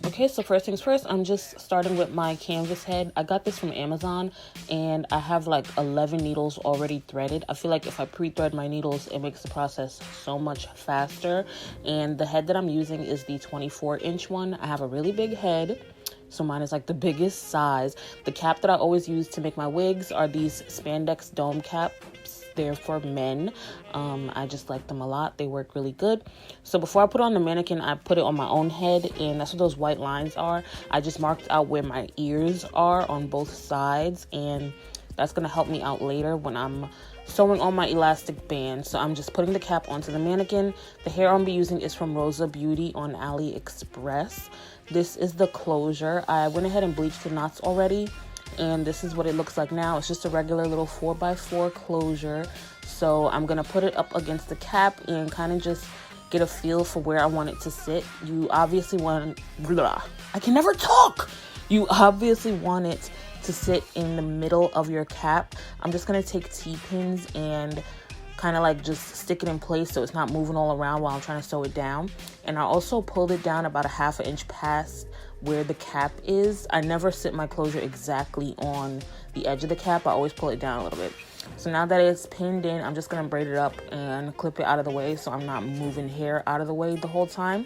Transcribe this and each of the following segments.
Okay, so first things first, I'm just starting with my canvas head. I got this from Amazon, and I have like 11 needles already threaded. I feel like if I pre-thread my needles, it makes the process so much faster. And the head that I'm using is the 24-inch one. I have a really big head, so mine is like the biggest size. The cap that I always use to make my wigs are these spandex dome caps. They're for men. I just like them a lot. They work really good. So before I put on the mannequin, I put it on my own head, and that's what those white lines are. I just marked out where my ears are on both sides, and that's going to help me out later when I'm sewing on my elastic band. So I'm just putting the cap onto the mannequin. The hair I'm using is from RosaBeauty on AliExpress. This is the closure. I went ahead and bleached the knots already, and this is what it looks like now. It's just a regular little 4x4 closure. So I'm gonna put it up against the cap and kind of just get a feel for where I want it to sit. You obviously want, I can never talk. You obviously want it to sit in the middle of your cap. I'm just gonna take T-pins and kind of like just stick it in place so it's not moving all around while I'm trying to sew it down. And I also pulled it down about a ½ inch past where the cap is. I never sit my closure exactly on the edge of the cap. I always pull it down a little bit. So now that it's pinned in, I'm just gonna braid it up and clip it out of the way so I'm not moving hair out of the way the whole time.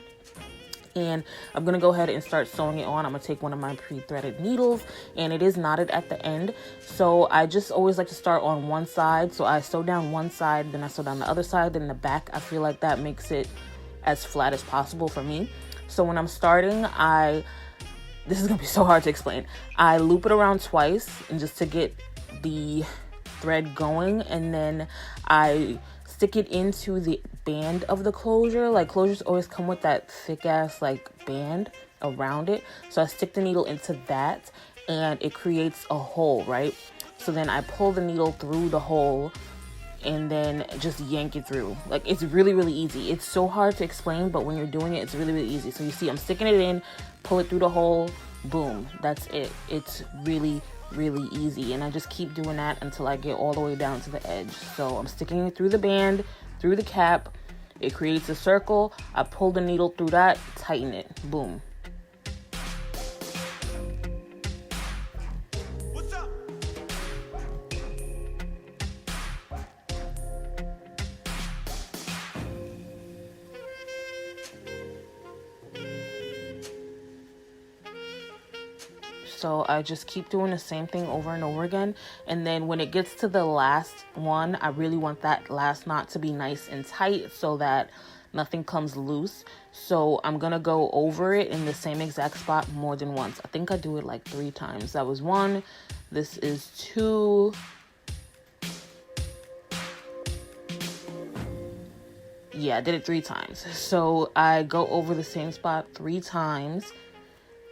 And I'm gonna go ahead and start sewing it on. I'm gonna take one of my pre-threaded needles, and it is knotted at the end. So I just always like to start on one side. So I sew down one side, then I sew down the other side, then the back. I feel like that makes it as flat as possible for me. So when I'm starting, this is gonna be so hard to explain. I loop it around twice, and just to get the thread going, and then I stick it into the band of the closure. Like, closures always come with that thick ass like band around it. So I stick the needle into that, and it creates a hole, right? So then I pull the needle through the hole and then just yank it through. Like, it's really, really easy. It's so hard to explain, but when you're doing it, it's really, really easy. So you see, I'm sticking it in, pull it through the hole, boom, that's it. It's really, really easy. And I just keep doing that until I get all the way down to the edge. So I'm sticking it through the band, through the cap. It creates a circle. I pull the needle through that, tighten it, boom. So I just keep doing the same thing over and over again. And then when it gets to the last one, I really want that last knot to be nice and tight so that nothing comes loose. So I'm gonna go over it in the same exact spot more than once. I think I do it like 3 times. That was 1. This is 2. Yeah, I did it 3 times. So I go over the same spot 3 times.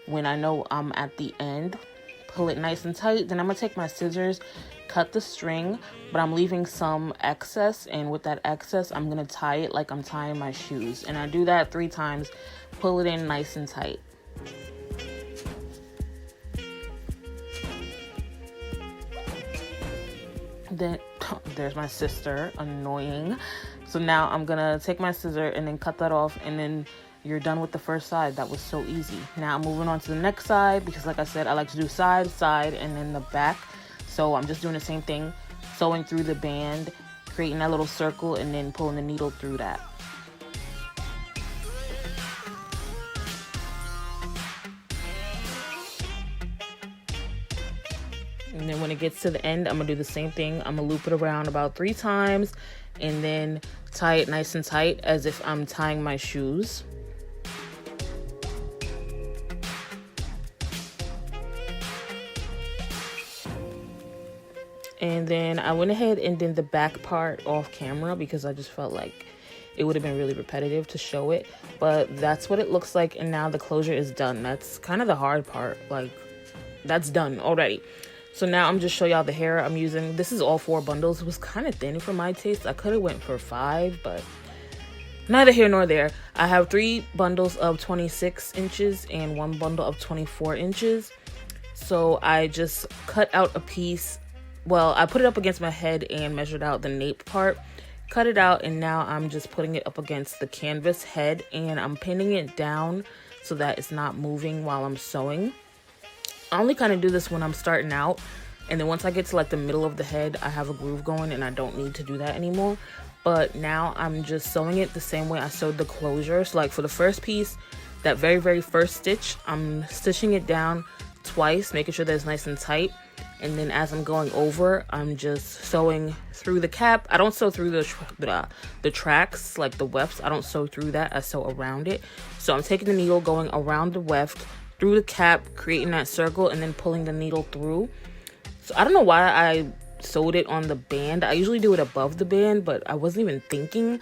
When I know I'm at the end, pull it nice and tight. Then I'm gonna take my scissors, cut the string, but I'm leaving some excess, and with that excess, I'm gonna tie it like I'm tying my shoes. And I do that 3 times, pull it in nice and tight. Then, there's my sister, annoying. So now I'm gonna take my scissor and then cut that off, and then you're done with the first side. That was so easy. Now I'm moving on to the next side, because like I said, I like to do side, and then the back. So I'm just doing the same thing, sewing through the band, creating that little circle, and then pulling the needle through that. And then when it gets to the end, I'm gonna do the same thing. I'm gonna loop it around about 3 times, and then tie it nice and tight as if I'm tying my shoes. And then I went ahead and did the back part off camera because I just felt like it would have been really repetitive to show it. But that's what it looks like, and now the closure is done. That's kind of the hard part. Like, that's done already. So now I'm just show y'all the hair I'm using. This is all 4 bundles. It was kind of thin for my taste. I could have went for 5, but neither here nor there. I have 3 bundles of 26 inches and 1 bundle of 24 inches. So I just cut out a piece. Well, I put it up against my head and measured out the nape part, cut it out, and now I'm just putting it up against the canvas head, and I'm pinning it down so that it's not moving while I'm sewing. I only kind of do this when I'm starting out, and then once I get to like the middle of the head, I have a groove going and I don't need to do that anymore. But now I'm just sewing it the same way I sewed the closure. So like for the first piece, that very first stitch, I'm stitching it down twice, making sure that it's nice and tight. And then as I'm going over, I'm just sewing through the cap. I don't sew through the tracks, like the wefts. I don't sew through that. I sew around it. So I'm taking the needle, going around the weft, through the cap, creating that circle, and then pulling the needle through. So I don't know why I sewed it on the band. I usually do it above the band, but I wasn't even thinking.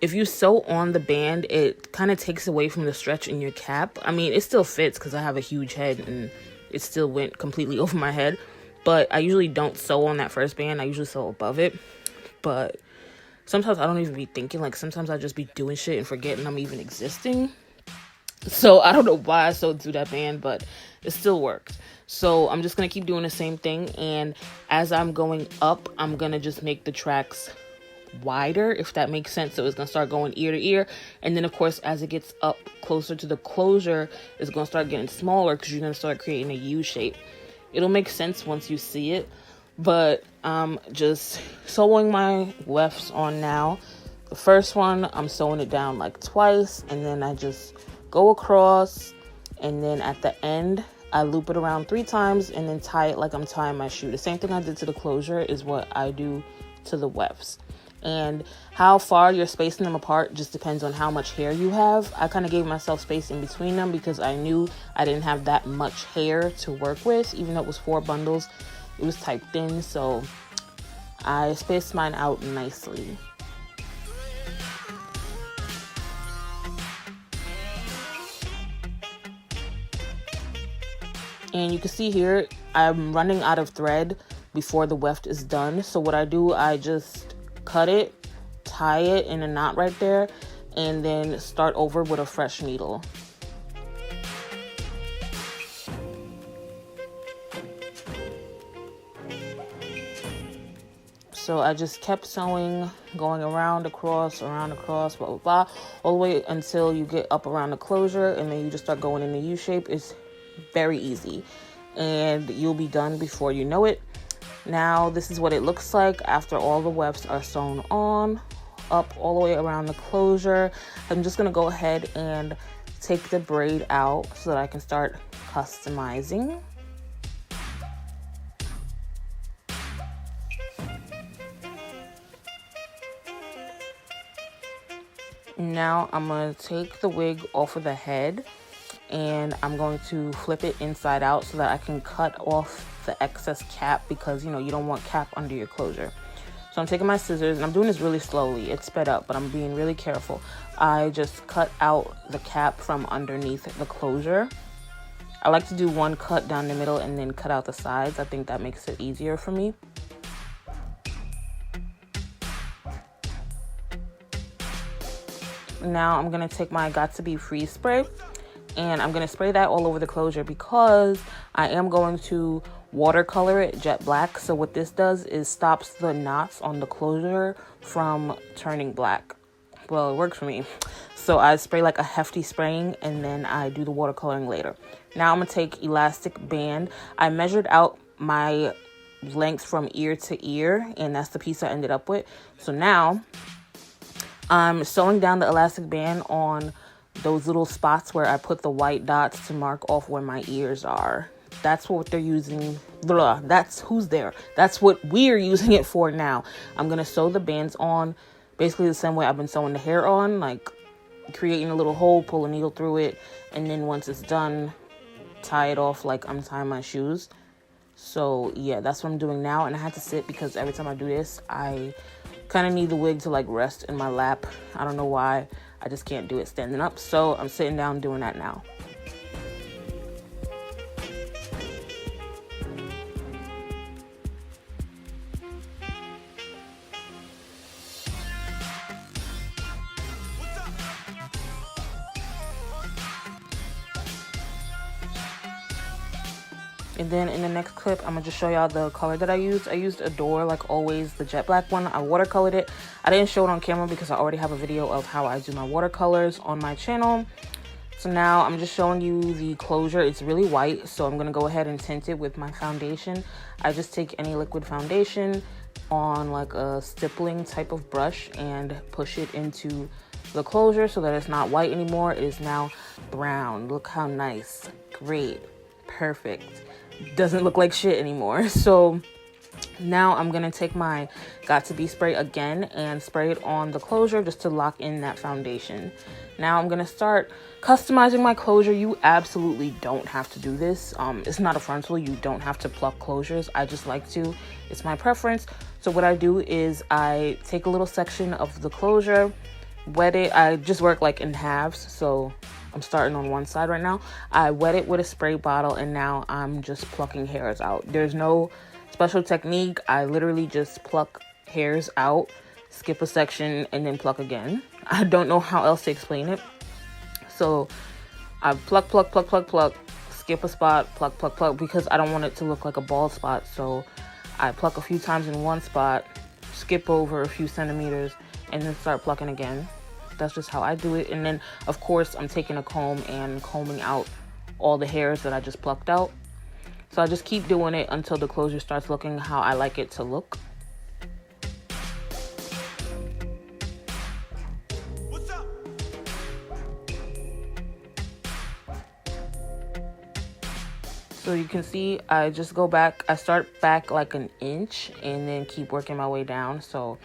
If you sew on the band, it kind of takes away from the stretch in your cap. I mean, it still fits because I have a huge head and it still went completely over my head. But I usually don't sew on that first band. I usually sew above it. But sometimes I don't even be thinking. Like sometimes I just be doing shit and forgetting I'm even existing. So I don't know why I sewed through that band, but it still worked. So I'm just going to keep doing the same thing. And as I'm going up, I'm going to just make the tracks wider, if that makes sense. So it's going to start going ear to ear. And then, of course, as it gets up closer to the closure, it's going to start getting smaller because you're going to start creating a U shape. It'll make sense once you see it. But I'm just sewing my wefts on now. The first one, I'm sewing it down like twice. And then I just go across. And then at the end, I loop it around 3 times and then tie it like I'm tying my shoe. The same thing I did to the closure is what I do to the wefts. And how far you're spacing them apart just depends on how much hair you have. I kind of gave myself space in between them because I knew I didn't have that much hair to work with. Even though it was 4 bundles, it was type thin, so I spaced mine out nicely. And you can see here, I'm running out of thread before the weft is done. So what I do, I just cut it, tie it in a knot right there, and then start over with a fresh needle. So I just kept sewing, going around, across, blah, blah, blah, all the way until you get up around the closure, and then you just start going in the U shape. It's very easy, and you'll be done before you know it. Now this is what it looks like after all the wefts are sewn on, up all the way around the closure. I'm just gonna go ahead and take the braid out so that I can start customizing. Now I'm gonna take the wig off of the head and I'm going to flip it inside out so that I can cut off the excess cap, because you know you don't want cap under your closure. So I'm taking my scissors, and I'm doing this really slowly. It's sped up, but I'm being really careful. I just cut out the cap from underneath the closure. I like to do one cut down the middle and then cut out the sides. I think that makes it easier for me. Now I'm gonna take my Got To Be Free spray, and I'm gonna spray that all over the closure because I am going to watercolor it jet black. So what this does is stops the knots on the closure from turning black. Well, it works for me. So I spray like a hefty spraying, and then I do the watercoloring later. Now I'm gonna take elastic band. I measured out my length from ear to ear, and that's the piece I ended up with. So now I'm sewing down the elastic band on those little spots where I put the white dots to mark off where my ears are. That's what they're using. That's who's there. That's what we're using it for now. I'm going to sew the bands on basically the same way I've been sewing the hair on, like creating a little hole, pull a needle through it, and then once it's done, tie it off like I'm tying my shoes. So yeah, that's what I'm doing now. And I had to sit because every time I do this, I kind of need the wig to like rest in my lap. I don't know why. I just can't do it standing up. So I'm sitting down doing that now. And then in the next clip, I'm gonna just show y'all the color that I used. I used Adore, like always, the jet black one. I watercolored it. I didn't show it on camera because I already have a video of how I do my watercolors on my channel. So now I'm just showing you the closure. It's really white, so I'm going to go ahead and tint it with my foundation. I just take any liquid foundation on like a stippling type of brush and push it into the closure so that it's not white anymore. It is now brown. Look how nice. Great. Perfect. Doesn't look like shit anymore. So now I'm going to take my Got2b spray again and spray it on the closure just to lock in that foundation. Now I'm going to start customizing my closure. You absolutely don't have to do this. It's not a frontal. You don't have to pluck closures. I just like to. It's my preference. So what I do is I take a little section of the closure, wet it. I just work like in halves. So I'm starting on one side right now. I wet it with a spray bottle and now I'm just plucking hairs out. There's no special technique. I literally just pluck hairs out, skip a section, and then pluck again. I don't know how else to explain it. So I pluck, skip a spot, pluck, because I don't want it to look like a bald spot. So I pluck a few times in one spot, skip over a few centimeters, and then start plucking again. That's just how I do it. And then, of course, I'm taking a comb and combing out all the hairs that I just plucked out. So I just keep doing it until the closure starts looking how I like it to look. What's up? So you can see I just go back. I start back like an inch and then keep working my way down. So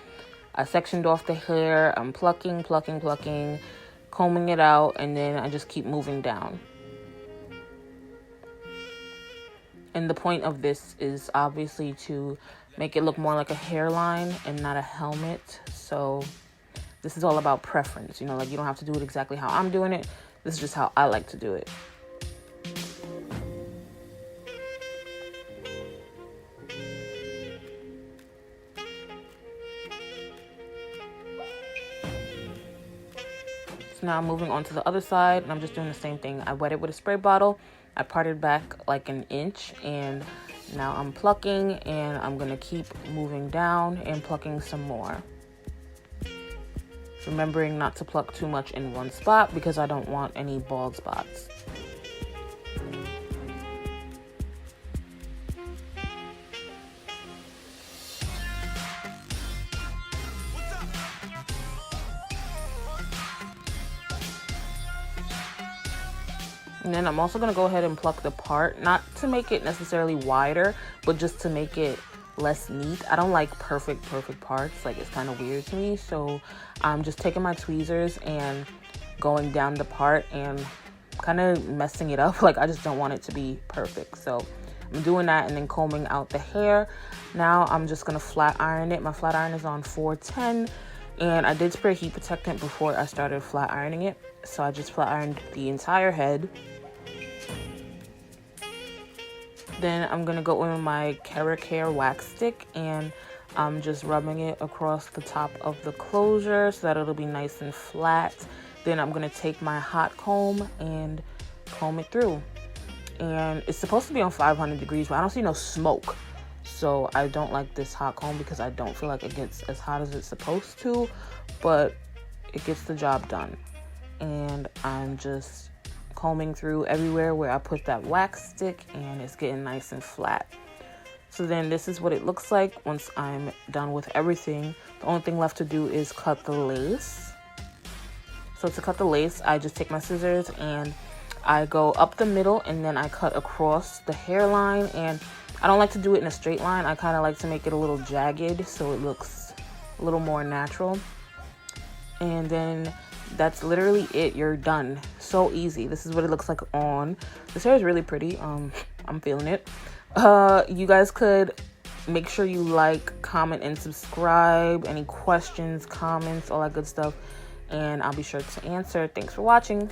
I sectioned off the hair. I'm plucking, combing it out, and then I just keep moving down. And the point of this is obviously to make it look more like a hairline and not a helmet. So this is all about preference. You know, like you don't have to do it exactly how I'm doing it. This is just how I like to do it. So now I'm moving on to the other side and I'm just doing the same thing. I wet it with a spray bottle. I parted back like an inch and now I'm plucking and I'm going to keep moving down and plucking some more. Remembering not to pluck too much in one spot because I don't want any bald spots. And then I'm also going to go ahead and pluck the part, not to make it necessarily wider, but just to make it less neat. I don't like perfect parts. Like, it's kind of weird to me. So I'm just taking my tweezers and going down the part and kind of messing it up. Like, I just don't want it to be perfect. So I'm doing that and then combing out the hair. Now I'm just going to flat iron it. My flat iron is on 410. And I did spray heat protectant before I started flat ironing it. So I just flat ironed the entire head. Then I'm going to go in with my Carrot Hair wax stick and I'm just rubbing it across the top of the closure so that it'll be nice and flat. Then I'm going to take my hot comb and comb it through. And it's supposed to be on 500 degrees, but I don't see no smoke. So I don't like this hot comb because I don't feel like it gets as hot as it's supposed to, but it gets the job done. And I'm just combing through everywhere where I put that wax stick and it's getting nice and flat. So then this is what it looks like once I'm done with everything. The only thing left to do is cut the lace. So to cut the lace, I just take my scissors and I go up the middle and then I cut across the hairline. And I don't like to do it in a straight line. I kind of like to make it a little jagged so it looks a little more natural. And then that's literally it. You're done. So easy. This is what it looks like on. This hair is really pretty. I'm feeling it. You guys could make sure you like, comment, and subscribe. Any questions, comments, all that good stuff. And I'll be sure to answer. Thanks for watching.